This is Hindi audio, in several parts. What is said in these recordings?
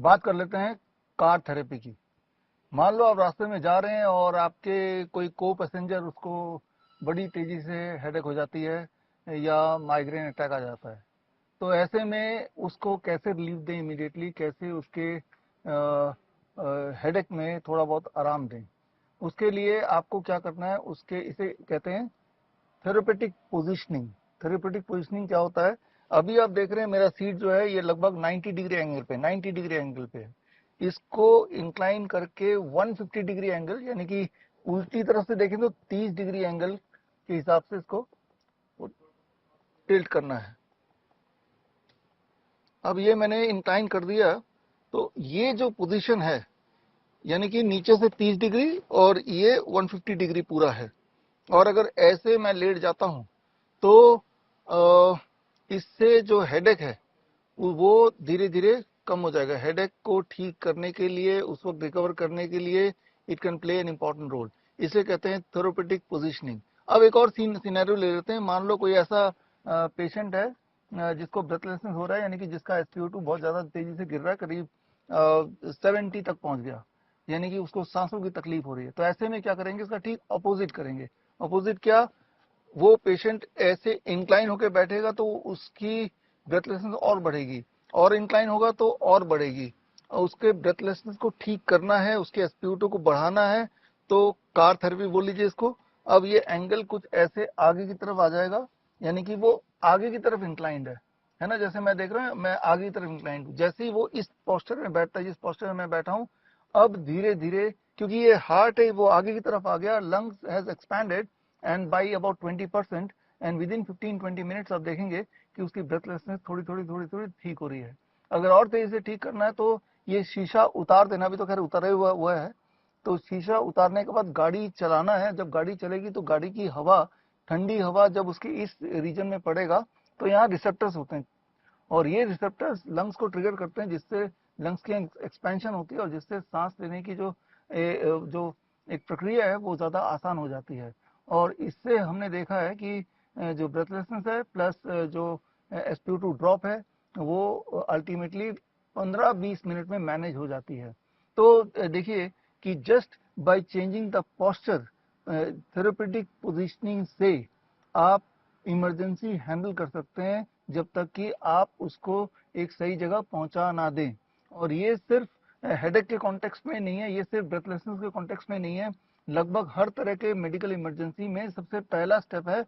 बात कर लेते हैं कार थेरेपी की। मान लो आप रास्ते में जा रहे हैं और आपके कोई को पैसेंजर, उसको बड़ी तेजी से हेडेक हो जाती है या माइग्रेन अटैक आ जाता है। तो ऐसे में उसको कैसे रिलीफ दें इमीडिएटली, कैसे उसके हेडेक में थोड़ा बहुत आराम दें। उसके लिए आपको क्या करना है, उसके इसे कहते हैं थेरेपेटिक पोजीशनिंग। थेरेपेटिक पोजीशनिंग क्या होता है? अभी आप देख रहे हैं मेरा सीट जो है ये लगभग 90 डिग्री एंगल पे है। इसको इंक्लाइन करके 150 डिग्री एंगल, यानी कि उल्टी तरफ से देखें तो 30 डिग्री एंगल के हिसाब से इसको टिल्ट करना है। अब ये मैंने इंक्लाइन कर दिया, तो ये जो पोजीशन है यानी कि नीचे से 30 डिग्री और ये 150 डिग्री पूरा है। और अगर ऐसे मैं लेट जाता हूं तो इससे जो हेडेक है वो धीरे धीरे कम हो जाएगा। हेडेक को ठीक करने के लिए, उस वक्त रिकवर करने के लिए it can play an important role. इसे कहते हैं थेरेपेटिक पोजीशनिंग। अब एक और सिनेरियो ले लेते हैं। मान लो कोई ऐसा पेशेंट है जिसको ब्रेथलेसनेस हो रहा है, यानी कि जिसका SpO2 बहुत ज्यादा तेजी से गिर रहा है, करीब 70 तक पहुंच गया, यानी कि उसको सांसों की तकलीफ हो रही है। तो ऐसे में क्या करेंगे, इसका ठीक अपोजिट करेंगे। अपोजिट क्या? वो पेशेंट ऐसे इंक्लाइन होकर बैठेगा तो उसकी ब्रेथलेसनेस और बढ़ेगी, और इंक्लाइन होगा तो और बढ़ेगी। और उसके ब्रेथलेसनेस को ठीक करना है, उसके SpO2 को बढ़ाना है, तो कार थेरेपी बोल लीजिए इसको। अब ये एंगल कुछ ऐसे आगे की तरफ आ जाएगा, यानी कि वो आगे की तरफ इंक्लाइंड है ना। जैसे मैं देख रहा हूँ, मैं आगे की तरफ इंक्लाइंड हूँ। जैसे ही वो इस पोस्टर में बैठता है, जिस पोस्टर में मैं बैठा हूँ, अब धीरे धीरे, क्योंकि ये हार्ट है वो आगे की तरफ आ गया, lungs has expanded and by about 20%, and with in 15-20 minutes आप देखेंगे कि उसकी ब्रेथलेसनेस थोड़ी थोड़ी थोड़ी थोड़ी ठीक हो रही है। अगर और तेजी से ठीक करना है तो ये शीशा उतार देना, भी तो खैर उतारे हुआ है। तो शीशा उतारने के बाद गाड़ी चलाना है। जब गाड़ी चलेगी तो गाड़ी की हवा, ठंडी हवा जब उसकी इस रीजन में पड़ेगा तो यहाँ रिसेप्टर्स होते हैं, और ये रिसेप्टर्स लंग्स को ट्रिगर करते हैं, जिससे लंग्स की एक्सपेंशन होती है और जिससे सांस लेने की जो एक प्रक्रिया है वो ज़्यादा आसान हो जाती है। और इससे हमने देखा है कि जो ब्रेथलेसनेस है प्लस जो SpO2 ड्रॉप है वो अल्टीमेटली 15-20 मिनट में मैनेज हो जाती है। तो देखिए कि just by changing the posture, therapeutic positioning से आप इमरजेंसी हैंडल कर सकते हैं, जब तक कि आप उसको एक सही जगह पहुंचा ना दें। और ये सिर्फ हेडेक के कॉन्टेक्स्ट में नहीं है, ये सिर्फ ब्रेथलेसनेस के कॉन्टेक्स्ट में नहीं है। लगभग हर तरह के मेडिकल इमरजेंसी में सबसे पहला स्टेप है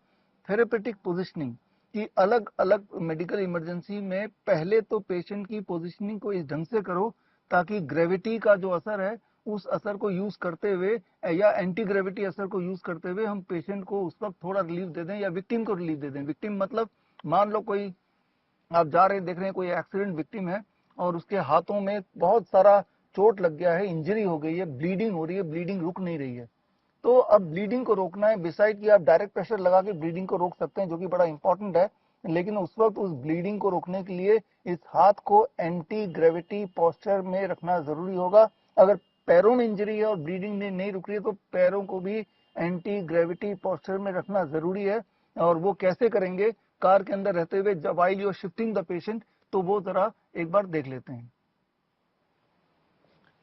थेरेपेटिक पोजीशनिंग। कि अलग अलग मेडिकल इमरजेंसी में पहले तो पेशेंट की पोजीशनिंग को इस ढंग से करो ताकि ग्रेविटी का जो असर है उस असर को यूज करते हुए, या एंटी ग्रेविटी असर को यूज करते हुए हम पेशेंट को उस वक्त थोड़ा रिलीफ दे दें, या विक्टिम को रिलीफ दे दें। विक्टिम मतलब, मान लो कोई, आप जा रहे हैं, देख रहे हैं कोई एक्सीडेंट विक्टिम है और उसके हाथों में बहुत सारा चोट लग गया है, इंजरी हो गई है, ब्लीडिंग हो रही है, ब्लीडिंग रुक नहीं रही है। तो अब ब्लीडिंग को रोकना है। बिसाइड कि आप डायरेक्ट प्रेशर लगा के ब्लीडिंग को रोक सकते हैं, जो कि बड़ा इंपॉर्टेंट है, लेकिन उस वक्त उस ब्लीडिंग को रोकने के लिए इस हाथ को एंटी ग्रेविटी पोस्चर में रखना जरूरी होगा। अगर पैरों में इंजरी है और ब्लीडिंग नहीं रुक रही है तो पैरों को भी एंटी ग्रेविटी पोस्चर में रखना जरूरी है। और वो कैसे करेंगे, कार के अंदर रहते हुए जब while you are shifting the patient, तो वो जरा एक बार देख लेते हैं।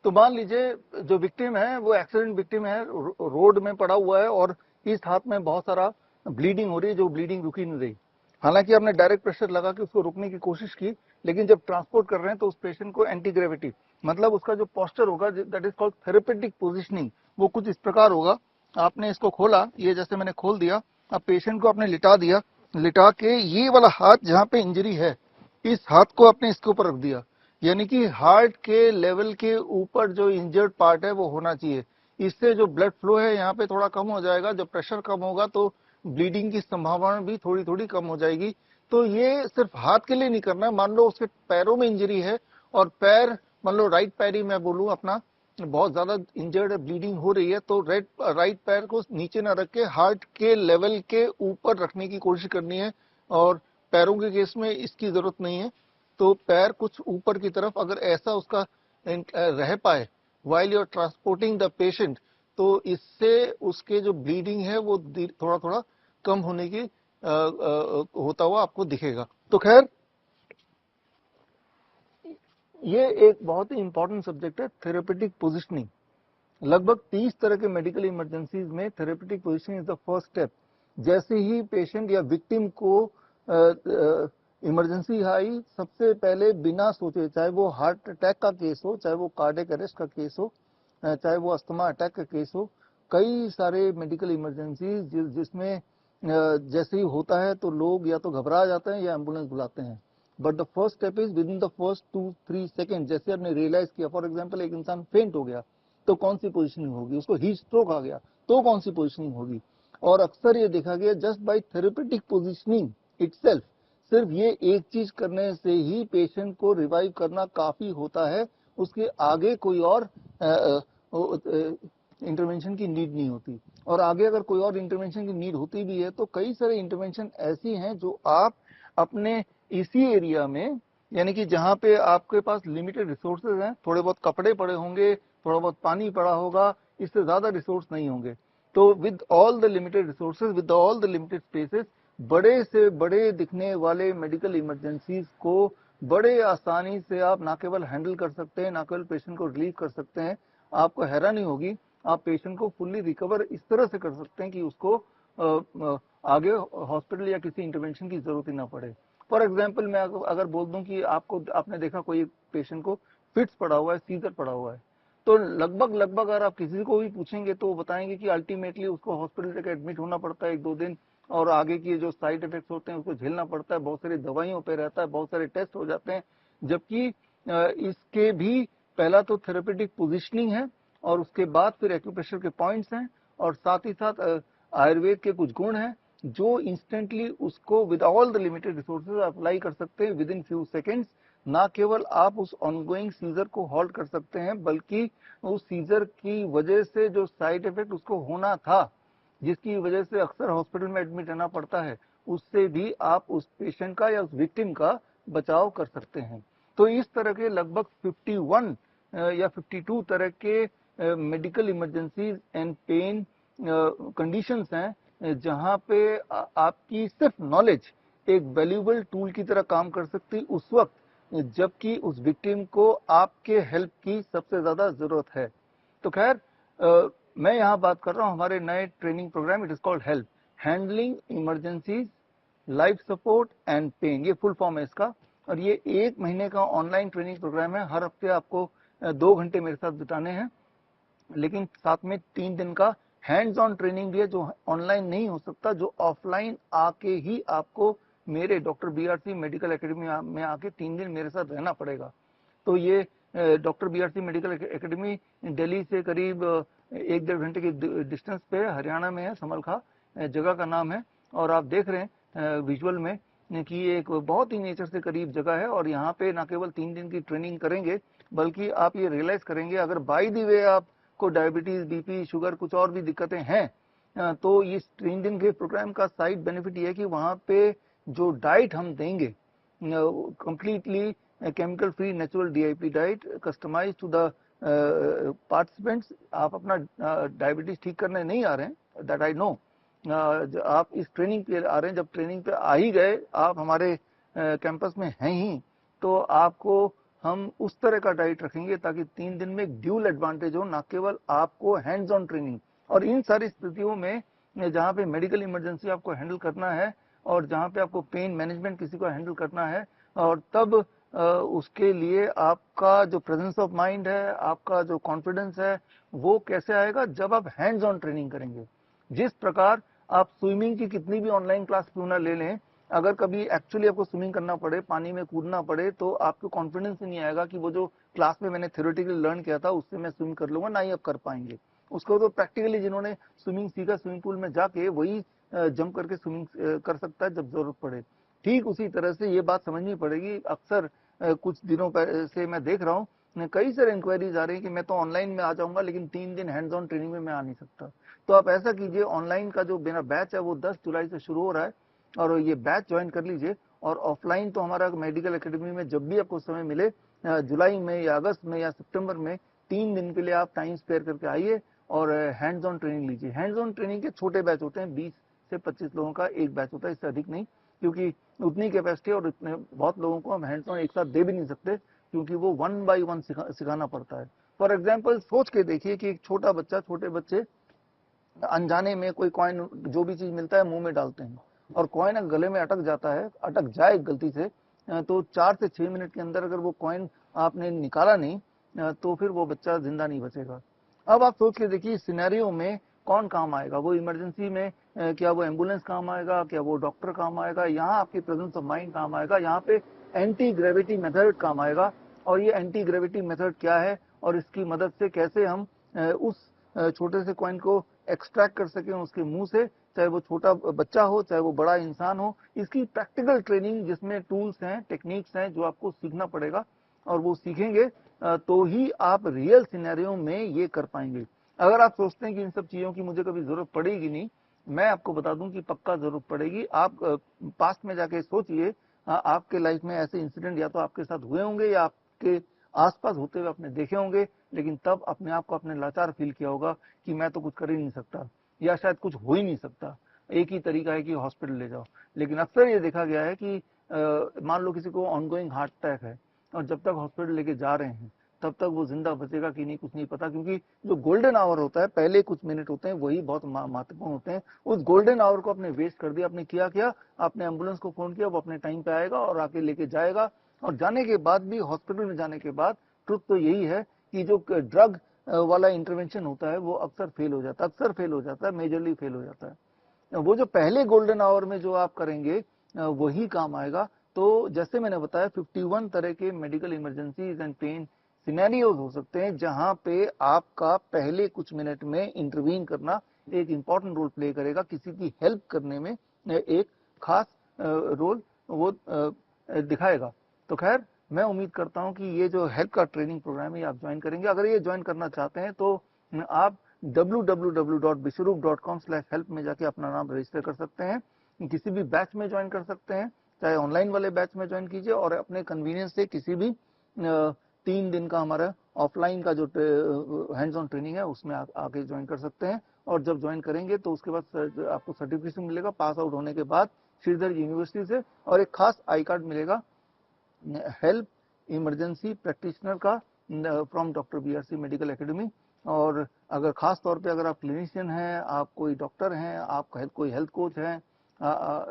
तो मान लीजिए जो विक्टिम है वो एक्सीडेंट विक्टिम है, रोड में पड़ा हुआ है और इस हाथ में बहुत सारा ब्लीडिंग हो रही है, जो ब्लीडिंग रुकी नहीं रही। हालांकि आपने डायरेक्ट प्रेशर लगा के उसको रोकने की कोशिश की, लेकिन जब ट्रांसपोर्ट कर रहे हैं तो उस पेशेंट को एंटी ग्रेविटी, मतलब उसका जो पोस्चर होगा, that is called therapeutic positioning, वो कुछ इस प्रकार होगा। आपने इसको खोला, ये जैसे मैंने खोल दिया, अब पेशेंट को आपने लिटा दिया, लिटा के ये वाला हाथ जहां पे इंजरी है, इस हाथ को आपने इसके ऊपर रख दिया, यानी कि हार्ट के लेवल के ऊपर जो इंजर्ड पार्ट है वो होना चाहिए। इससे जो ब्लड फ्लो है यहाँ पे थोड़ा कम हो जाएगा। जब प्रेशर कम होगा तो ब्लीडिंग की संभावना भी थोड़ी थोड़ी कम हो जाएगी। तो ये सिर्फ हाथ के लिए नहीं करना है। मान लो उसके पैरों में इंजरी है और पैर, मान लो राइट पैर ही मैं बोलूं अपना, बहुत ज्यादा इंजर्ड है, ब्लीडिंग हो रही है, तो राइट पैर को नीचे ना रख के हार्ट के लेवल के ऊपर रखने की कोशिश करनी है। और पैरों के केस में इसकी जरूरत नहीं है। तो पैर कुछ ऊपर की तरफ अगर ऐसा उसका रह पाए while you are transporting the patient, तो इससे उसके जो ब्लीडिंग है वो थोड़ा थोड़ा कम होने की होता हुआ आपको दिखेगा। तो खैर ये एक बहुत ही इंपॉर्टेंट सब्जेक्ट है, थेरेपेटिक पोजिशनिंग। लगभग 30 तरह के मेडिकल इमरजेंसीज में therapeutic positioning is the first step. जैसे ही पेशेंट या विक्टिम को इमरजेंसी आई, सबसे पहले बिना सोचे, चाहे वो हार्ट अटैक का केस हो, चाहे वो कार्डियक अरेस्ट का केस हो, चाहे वो अस्थमा अटैक का केस हो, कई सारे मेडिकल इमरजेंसीज जिसमें जैसे ही होता है तो लोग या तो घबरा जाते हैं या एम्बुलेंस बुलाते हैं। But the first step is with in the first 2-3 second, जैसे आपने रियलाइज किया, फॉर एग्जाम्पल एक इंसान फेंट हो गया तो कौन सी पोजिशनिंग होगी, उसको हीट स्ट्रोक आ गया तो कौन सी पोजिशनिंग होगी। और अक्सर ये देखा गया just by therapeutic positioning itself, सिर्फ ये एक चीज करने से ही पेशेंट को रिवाइव करना काफी होता है, उसके आगे कोई और इंटरवेंशन की नीड नहीं होती। और आगे अगर कोई और इंटरवेंशन की नीड होती भी है तो कई सारे इंटरवेंशन ऐसी हैं जो आप अपने इसी एरिया में, यानी कि जहां पे आपके पास लिमिटेड रिसोर्सेज हैं, थोड़े बहुत कपड़े पड़े होंगे, थोड़ा बहुत पानी पड़ा होगा, इससे ज्यादा रिसोर्स नहीं होंगे, तो with all the limited resources, with all the limited spaces, बड़े से बड़े दिखने वाले मेडिकल इमरजेंसीज को बड़े आसानी से आप ना केवल हैंडल कर सकते हैं, ना केवल पेशेंट को रिलीव कर सकते हैं, आपको हैरानी होगी, आप पेशेंट को फुल्ली रिकवर इस तरह से कर सकते हैं कि उसको आगे हॉस्पिटल या किसी इंटरवेंशन की जरूरत ही ना पड़े। फॉर एग्जाम्पल मैं अगर बोल दूं कि आपने देखा कोई पेशेंट को फिट्स पड़ा हुआ है, सीजर पड़ा हुआ है, तो लगभग अगर आप किसी को भी पूछेंगे तो वो बताएंगे कि अल्टीमेटली उसको हॉस्पिटल तक एडमिट होना पड़ता है 1-2 दिन, और आगे की जो साइड इफेक्ट्स होते हैं उसको झेलना पड़ता है, बहुत सारी दवाइयों पे रहता है, बहुत सारे टेस्ट हो जाते हैं। जबकि इसके भी पहला तो थेरेपेटिक पोजिशनिंग है, और उसके बाद फिर एक्यूप्रेशर के पॉइंट्स हैं, और साथ ही साथ आयुर्वेद के कुछ गुण हैं जो इंस्टेंटली उसको with all the limited resources apply कर सकते हैं विद इन फ्यू सेकेंड्स। ना केवल आप उस ऑनगोइंग सीजर को हॉल्ट कर सकते हैं, बल्कि उस सीजर की वजह से जो साइड इफेक्ट उसको होना था, जिसकी वजह से अक्सर हॉस्पिटल में एडमिट रहना पड़ता है, उससे भी आप उस पेशेंट का या उस विक्टिम का बचाव कर सकते हैं। तो इस तरह के लगभग 51 या 52 तरह के medical emergencies and pain conditions हैं जहां पे आपकी सिर्फ नॉलेज एक वैल्यूएबल टूल की तरह काम कर सकती उस वक्त जबकि उस विक्टिम को आपके हेल्प की सबसे ज्यादा जरूरत है। तो खैर, मैं यहाँ बात कर रहा हूँ हमारे नए training programme, it is called help, handling emergencies, life support and pain, ये फुल फॉर्म है इसका। और ये 1 महीने का ऑनलाइन ट्रेनिंग प्रोग्राम है। हर हफ्ते आपको 2 घंटे मेरे साथ बिताने हैं, लेकिन साथ में 3 दिन का हैंड्स ऑन ट्रेनिंग भी है जो ऑनलाइन नहीं हो सकता, जो ऑफलाइन आके ही आपको मेरे डॉक्टर बीआरसी मेडिकल एकेडमी में आके 3 दिन मेरे साथ रहना पड़ेगा। तो ये doctor BRC medical academy Delhi से करीब 1-1.5 घंटे की डिस्टेंस पे हरियाणा में है, समलखा जगह का नाम है। और आप देख रहे हैं विजुअल में कि ये एक बहुत ही नेचर से करीब जगह है, और यहाँ पे ना केवल 3 दिन की ट्रेनिंग करेंगे, बल्कि आप ये रियलाइज करेंगे अगर बाय द वे आपको डायबिटीज, बीपी, शुगर, कुछ और भी दिक्कतें हैं, तो इस 3 दिन के प्रोग्राम का साइड बेनिफिट ये है कि वहाँ पे जो डाइट हम देंगे, completely chemical free natural DIP diet customise to the participants. आप अपना डायबिटीज ठीक करने नहीं आ रहे हैं, दैट आई नो, आप इस ट्रेनिंग पे आ रहे हैं। जब ट्रेनिंग पे आ ही गए, आप हमारे कैंपस में हैं ही, तो आपको हम उस तरह का डाइट रखेंगे ताकि 3 दिन में एक ड्यूल एडवांटेज हो, ना केवल आपको हैंड्स ऑन ट्रेनिंग, और इन सारी स्थितियों में जहां पे मेडिकल इमरजेंसी आपको हैंडल करना है और जहां पे आपको पेन मैनेजमेंट किसी को हैंडल करना है, और तब उसके लिए आपका जो प्रेजेंस ऑफ माइंड है, आपका जो कॉन्फिडेंस है, वो कैसे आएगा, जब आप हैंड्स ऑन ट्रेनिंग करेंगे। जिस प्रकार आप स्विमिंग की कितनी भी ऑनलाइन क्लास क्यों ना ले लें, अगर कभी एक्चुअली आपको स्विमिंग करना पड़े, पानी में कूदना पड़े, तो आपको कॉन्फिडेंस ही नहीं आएगा कि वो जो क्लास में मैंने थ्योरेटिकली लर्न किया था उससे मैं स्विम कर लूंगा, ना ही आप कर पाएंगे उसको। तो प्रैक्टिकली जिन्होंने स्विमिंग सीखा, स्विमिंग पूल में जाके वही जंप करके स्विमिंग कर सकता है जब जरूरत पड़े। ठीक उसी तरह से ये बात समझनी पड़ेगी। अक्सर कुछ दिनों से मैं देख रहा हूँ कई सारे इंक्वायरीज आ रही है कि मैं तो ऑनलाइन में आ जाऊंगा लेकिन 3 दिन हैंड्स ऑन ट्रेनिंग में मैं आ नहीं सकता। तो आप ऐसा कीजिए, ऑनलाइन का जो मेरा बैच है वो 10 जुलाई से शुरू हो रहा है, और ये बैच ज्वाइन कर लीजिए। और ऑफलाइन तो हमारा मेडिकल एकेडमी में जब भी आपको समय मिले, जुलाई में या अगस्त में या सितंबर में, 3 दिन के लिए आप टाइम स्पेयर करके आइए और हैंड्स ऑन ट्रेनिंग लीजिए। हैंड्स ऑन ट्रेनिंग के छोटे बैच होते हैं, 20 से 25 लोगों का एक बैच होता है, इससे अधिक नहीं, क्योंकि उतनी कैपेसिटी और इतने बहुत लोगों को हम हैंड्स ऑन एक साथ दे भी नहीं सकते। क्योंकि वो 1 बाय 1 सिखाना पड़ता है। फॉर एग्जाम्पल सोच के देखिए कि एक छोटा बच्चा, छोटे बच्चे अनजाने में कोई कॉइन, जो भी चीज मिलता है मुंह में डालते हैं, और कॉइन अगर गले में अटक जाता है, अटक जाए गलती से, तो 4 से 6 मिनट के अंदर अगर वो कॉइन आपने निकाला नहीं, तो फिर वो बच्चा जिंदा नहीं बचेगा। अब आप सोच के देखिए सिनेरियो में कौन काम आएगा, वो इमरजेंसी में क्या वो एम्बुलेंस काम आएगा, क्या वो डॉक्टर काम आएगा, यहाँ आपकी प्रेजेंस ऑफ माइंड काम आएगा, यहाँ पे एंटी ग्रेविटी मेथड काम आएगा। और ये एंटी ग्रेविटी मेथड क्या है और इसकी मदद से कैसे हम उस छोटे से कॉइन को एक्सट्रैक्ट कर सकें उसके मुंह से, चाहे वो छोटा बच्चा हो चाहे वो बड़ा इंसान हो, इसकी प्रैक्टिकल ट्रेनिंग जिसमें टूल्स हैं, टेक्निक्स हैं जो आपको सीखना पड़ेगा, और वो सीखेंगे तो ही आप रियल सिनेरियो में ये कर पाएंगे। अगर आप सोचते हैं कि इन सब चीजों की मुझे कभी जरूरत पड़ेगी नहीं, मैं आपको बता दूं कि पक्का जरूरत पड़ेगी। आप पास्ट में जाके सोचिए, आपके लाइफ में ऐसे इंसिडेंट या तो आपके साथ हुए होंगे या आपके आसपास होते हुए आपने देखे होंगे, लेकिन तब अपने आप को आपने लाचार फील किया होगा कि मैं तो कुछ कर ही नहीं सकता, या शायद कुछ हो ही नहीं सकता। एक ही तरीका है कि हॉस्पिटल ले जाओ। लेकिन अक्सर ये देखा गया है कि मान लो किसी को ऑनगोइंग हार्ट अटैक है, और जब तक हॉस्पिटल लेके जा रहे हैं तब तक वो जिंदा बचेगा कि नहीं कुछ नहीं पता, क्योंकि जो गोल्डन आवर होता है, पहले कुछ मिनट होते हैं, वही बहुत महत्वपूर्ण होते हैं। उस गोल्डन आवर को आपने वेस्ट कर दिया। आपने क्या आपने एम्बुलेंस को फोन किया, वो अपने टाइम पे आएगा और आके लेके जाएगा। और जाने के बाद भी, हॉस्पिटल में जाने के बाद, ट्रुथ तो यही है कि जो ड्रग वाला इंटरवेंशन होता है वो अक्सर फेल हो जाता है, मेजरली फेल हो जाता है। वो जो पहले गोल्डन आवर में जो आप करेंगे वही काम आएगा। तो जैसे मैंने बताया 51 तरह के medical emergencies and pain scenarios हो सकते हैं जहां पे आपका पहले कुछ मिनट में इंटरवीन करना एक इंपॉर्टेंट रोल प्ले करेगा, किसी की हेल्प करने में एक खास रोल वो दिखाएगा। तो खैर, मैं उम्मीद करता हूं कि ये जो हेल्प का ट्रेनिंग प्रोग्राम है आप ज्वाइन करेंगे। अगर ये ज्वाइन करना चाहते हैं तो आप www.bishrup.com/help में जाके अपना नाम रजिस्टर कर सकते हैं। किसी भी बैच में ज्वाइन कर सकते हैं, चाहे ऑनलाइन वाले बैच में ज्वाइन कीजिए, और अपने कन्वीनियंस से किसी भी 3 दिन का हमारा ऑफलाइन का जो हैंड्स ऑन ट्रेनिंग है उसमें आके ज्वाइन कर सकते हैं। और जब ज्वाइन करेंगे तो उसके बाद आपको सर्टिफिकेशन मिलेगा पास आउट होने के बाद श्रीधर यूनिवर्सिटी से, और एक खास आई कार्ड मिलेगा हेल्प इमरजेंसी प्रैक्टिशनर का from doctor BRC medical academy. और अगर खास तौर पे अगर आप क्लिनिशियन हैं, आप कोई डॉक्टर हैं, आप कोई हेल्थ कोच हैं,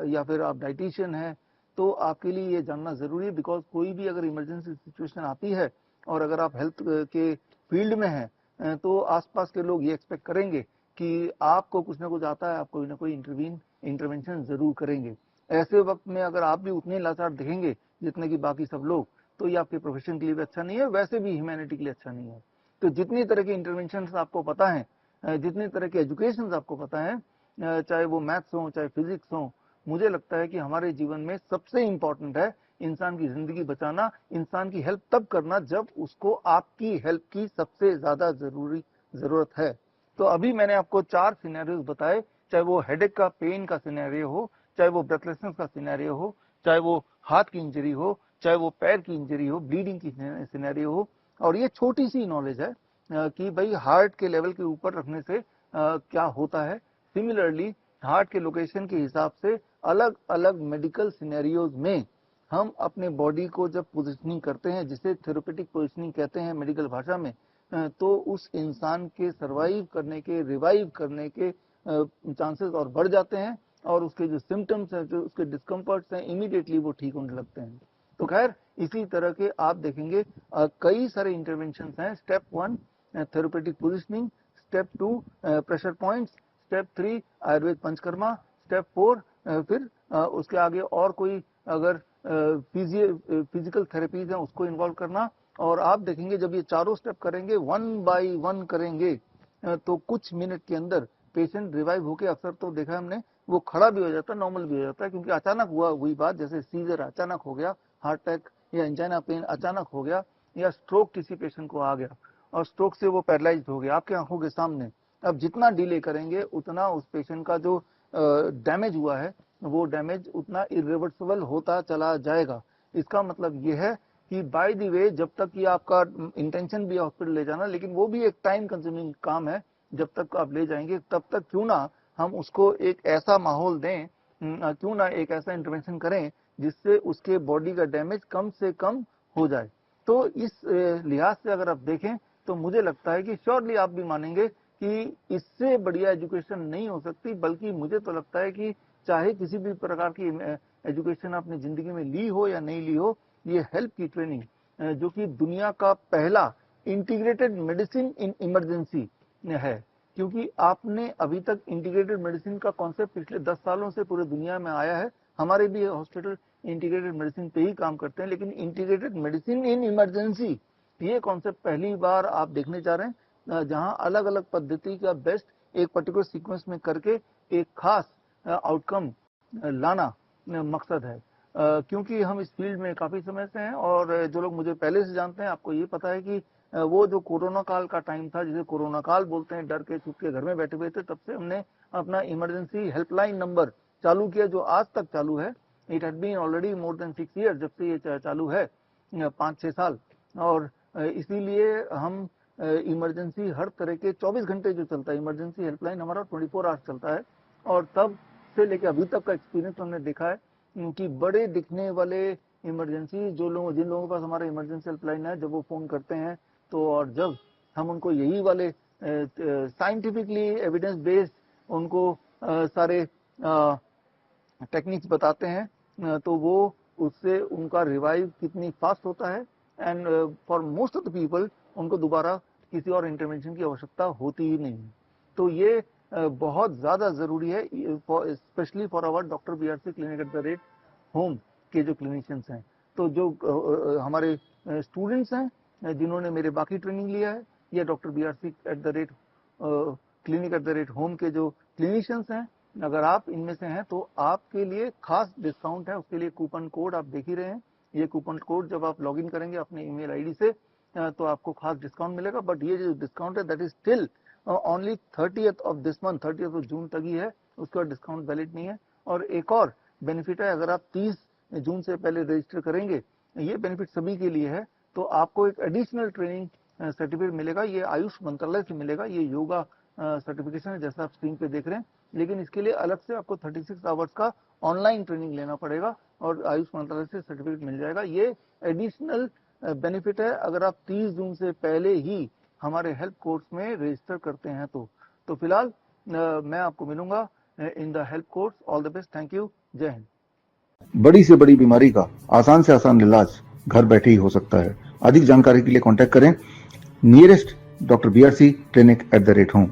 या फिर आप डाइटिशियन हैं, तो आपके लिए ये जानना जरूरी है। बिकॉज कोई भी अगर इमरजेंसी सिचुएशन आती है और अगर आप हेल्थ के फील्ड में हैं, तो आसपास के लोग ये एक्सपेक्ट करेंगे कि आपको कुछ ना कुछ आता है, आप कोई ना कोई इंटरवेंशन जरूर करेंगे। ऐसे वक्त में अगर आप भी उतने लाचार दिखेंगे जितने की बाकी सब लोग, तो ये आपके प्रोफेशन के लिए भी अच्छा नहीं है, वैसे भी ह्यूमैनिटी के लिए अच्छा नहीं है। तो जितनी तरह के इंटरवेंशन आपको पता है, जितनी तरह के एजुकेशन आपको पता है, चाहे वो मैथ्स हो चाहे फिजिक्स हो, मुझे लगता है कि हमारे जीवन में सबसे इंपॉर्टेंट है इंसान की जिंदगी बचाना, इंसान की हेल्प तब करना जब उसको आपकी हेल्प की सबसे ज्यादा जरूरत है। तो अभी मैंने आपको 4 सिनेरियोज बताए, चाहे वो हेडेक का पेन का सिनेरियो हो, चाहे वो ब्रेथलेसनेस का सिनेरियो हो, चाहे वो हाथ की इंजरी हो, चाहे वो पैर की इंजरी हो, ब्लीडिंग की सिनेरियो हो। और ये छोटी सी नॉलेज है कि भाई हार्ट के लेवल के ऊपर रखने से क्या होता है। सिमिलरली हार्ट के लोकेशन के हिसाब से अलग अलग मेडिकल सिनेरियोज में हम अपने बॉडी को जब पोजिशनिंग करते हैं, जिसे थेरेपेटिक पोजिशनिंग कहते हैं मेडिकल भाषा में, तो उस इंसान के सरवाइव करने के, रिवाइव करने के चांसेस और बढ़ जाते हैं, और उसके जो सिम्टम्स हैं, जो उसके डिस्कम्फर्ट्स हैं, इमीडिएटली वो ठीक होने लगते हैं। तो खैर, इसी तरह के आप देखेंगे कई सारे इंटरवेंशन हैं। Step 1 therapeutic positioning, step 2 pressure points, step 3 Ayurveda panchakarma, step 4 फिर उसके आगे और कोई अगर फिजिकल थेरेपीज हैं उसको इन्वॉल्व करना। और आप देखेंगे जब ये चारों स्टेप करेंगे, 1 बाय 1 करेंगे, तो कुछ मिनट के अंदर पेशेंट रिवाइव होके, अक्सर तो देखा हमने, वो खड़ा भी हो जाता है, नॉर्मल भी हो जाता है। क्योंकि अचानक हुई बात, जैसे सीजर अचानक हो गया, हार्ट अटैक या एंजाइना पेन अचानक हो गया, या स्ट्रोक किसी पेशेंट को आ गया और स्ट्रोक से वो पैरालाइज्ड हो गया आपके आंखों के सामने। अब जितना डिले करेंगे उतना उस पेशेंट का जो डैमेज हुआ है वो डैमेज उतना इरिवर्सिबल होता चला जाएगा। इसका मतलब ये है कि बाय द वे, जब तक कि आपका इंटेंशन भी हॉस्पिटल ले जाना, लेकिन वो भी एक टाइम कंज्यूमिंग काम है। जब तक आप ले जाएंगे तब तक क्यों ना हम उसको एक ऐसा माहौल दें, क्यों ना एक ऐसा इंटरवेंशन करें जिससे उसके बॉडी का डैमेज कम से कम हो जाए। तो इस लिहाज से अगर आप देखें तो मुझे लगता है कि श्योरली आप भी मानेंगे कि इससे बढ़िया एजुकेशन नहीं हो सकती, बल्कि मुझे तो लगता है कि चाहे किसी भी प्रकार की एजुकेशन आपने जिंदगी में ली हो या नहीं ली हो, ये हेल्थ की ट्रेनिंग जो कि दुनिया का पहला इंटीग्रेटेड मेडिसिन इन इमरजेंसी है, क्योंकि आपने अभी तक इंटीग्रेटेड मेडिसिन का कॉन्सेप्ट पिछले 10 सालों से पूरे दुनिया में आया है। हमारे भी हॉस्पिटल इंटीग्रेटेड मेडिसिन पे ही काम करते हैं, लेकिन इंटीग्रेटेड मेडिसिन इन इमरजेंसी ये कॉन्सेप्ट पहली बार आप देखने जा रहे हैं, जहां अलग अलग पद्धति का बेस्ट एक पर्टिकुलर सीक्वेंस में करके एक खास आउटकम लाना मकसद है। क्योंकि हम इस फील्ड में काफी समय से हैं और जो लोग मुझे पहले से जानते हैं, आपको ये पता है कि वो जो कोरोना काल का टाइम था, जिसे कोरोना काल बोलते हैं, डर के छुप के घर में बैठे हुए थे, तब से हमने अपना इमरजेंसी हेल्पलाइन नंबर चालू किया, जो आज तक चालू है। It had been already more than 6 year जब से ये चालू है, 5-6 साल। और इसीलिए हम इमरजेंसी हर तरह के 24 घंटे जो चलता है, इमरजेंसी हेल्पलाइन हमारा 24 आवर्स चलता है। और तब से लेकर अभी तक का एक्सपीरियंस हमने देखा है कि बड़े दिखने वाले इमरजेंसी जिन लोगों के पास हमारा इमरजेंसी हेल्पलाइन है, जब वो फोन करते हैं तो, और जब हम उनको यही वाले साइंटिफिकली एविडेंस बेस्ड उनको सारे टेक्निक्स बताते हैं, तो वो उससे उनका रिवाइव कितनी फास्ट होता है। And for most of the people उनको दोबारा किसी और इंटरवेंशन की आवश्यकता होती ही नहीं। तो ये बहुत ज्यादा जरूरी है, especially for our doctor BRC clinic at the rate home के जो क्लिनिशियंस हैं। तो जो हमारे स्टूडेंट्स हैं जिन्होंने मेरे बाकी ट्रेनिंग लिया है, या doctor BRC eight the rate clinic at the rate home के जो क्लिनिशियंस हैं, अगर आप इनमें से हैं तो आपके लिए खास डिस्काउंट है। उसके लिए कूपन कोड आप देख ही रहे हैं। ये कूपन कोड जब आप लॉगिन करेंगे अपने ईमेल आईडी से, तो आपको खास डिस्काउंट मिलेगा। बट ये जो डिस्काउंट है that is still only 30th of this month, 30th of June तक ही है, उसके बाद डिस्काउंट वैलिड नहीं है। और एक और बेनिफिट है, अगर आप 30 जून से पहले रजिस्टर करेंगे, ये बेनिफिट सभी के लिए है, तो आपको एक एडिशनल ट्रेनिंग सर्टिफिकेट मिलेगा। ये आयुष मंत्रालय से मिलेगा, ये योगा सर्टिफिकेशन है जैसा आप स्क्रीन पे देख रहे हैं। लेकिन इसके लिए अलग से आपको 36 आवर्स का ऑनलाइन ट्रेनिंग लेना पड़ेगा और आयुष मंत्रालय से सर्टिफिकेट मिल जाएगा। ये एडिशनल बेनिफिट है अगर आप 30 जून से पहले ही हमारे हेल्प कोर्स में रजिस्टर करते हैं तो फिलहाल मैं आपको मिलूंगा in the help course. All the best, thank you, जय हिंद। बड़ी से बड़ी बीमारी का आसान से आसान इलाज घर बैठे ही हो सकता है। अधिक जानकारी के लिए कांटेक्ट करें nearest doctor BRC clinic at the rate home.